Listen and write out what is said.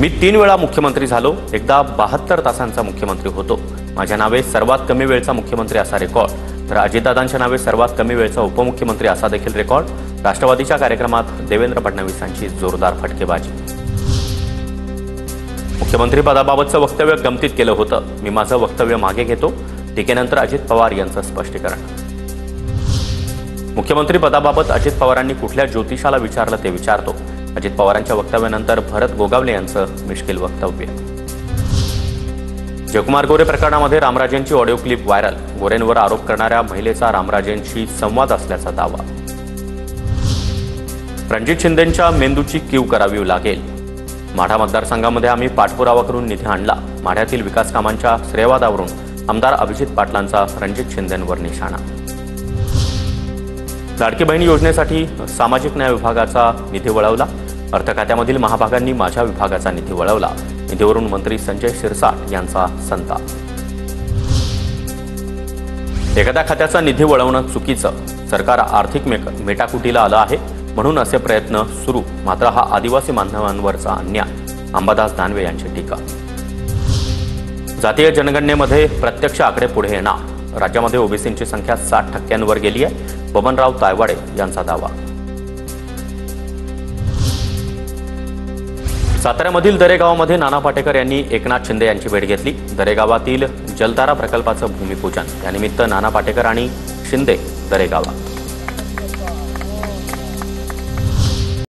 मी 3 वेळा मुख्यमंत्री झालो, एकदा 72 तासांचा मुख्यमंत्री होतो। माझ्या नावे सर्वात कमी वेळचा मुख्यमंत्री असा रेकॉर्ड, तर अजितदादांच्या नावे सर्वात कमी वेळचा उपमुख्यमंत्री असा देखील रेकॉर्ड। राष्ट्रवादीच्या कार्यक्रमात देवेंद्र फडणवीसांची जोरदार फटकेबाजी। मुख्यमंत्री पदाबाबतचं वक्तव्य गमतीत केलं होतं, मी माझं वक्तव्य मागे घेतो। टीकेनंतर अजित पवार यांचं स्पष्टीकरण। मुख्यमंत्री पदाबाबत अजित पवारांनी कुठल्या ज्योतिषाला विचारलं ते विचारतो। अजित पवारांच्या वक्तव्यानंतर भरत गोगावले यांचं मिश्किल वक्तव्य। जयकुमार गोरे प्रकरणामध्ये रामराजेंची ऑडिओ क्लिप व्हायरल, गोरेंवर आरोप करणाऱ्या महिलेचा रामराजेंशी संवाद असल्याचा दावा। रणजित शिंदेंच्या मेंदूची कीव करावी लागेल, माढा मतदारसंघामध्ये आम्ही पाठपुरावा करून निधी आणला। माढ्यातील विकास कामांच्या श्रेयवादावरून आमदार अभिजित पाटलांचा रणजित शिंदेंवर निशाणा। लाडकी बहीण योजनेसाठी सामाजिक न्याय विभागाचा निधी वळवला, अर्थ खात्यामधील महाभागांनी माझ्या विभागाचा निधी वळवला। निधीवरून मंत्री संजय शिरसाट यांचा संताप। एखाद्या खात्याचा निधी वळवणं चुकीचं, सरकार आर्थिक मेटाकुटीला आलं आहे म्हणून असे प्रयत्न सुरू, मात्र हा आदिवासी बांधवांवरचा अन्याय। अंबादास दानवे यांची टीका। जातीय जनगणनेमध्ये प्रत्यक्ष आकडे पुढे येणार, राज्यामध्ये ओबीसींची संख्या 60% गेली आहे, बबनराव तायवाडे यांचा दावा। साताऱ्यामधील दरेगावामध्ये नाना पाटेकर यांनी एकनाथ शिंदे यांची भेट घेतली। दरेगावातील जलधारा प्रकल्पाचं भूमिपूजन, यानिमित्त नाना पाटेकर आणि शिंदे दरेगावात।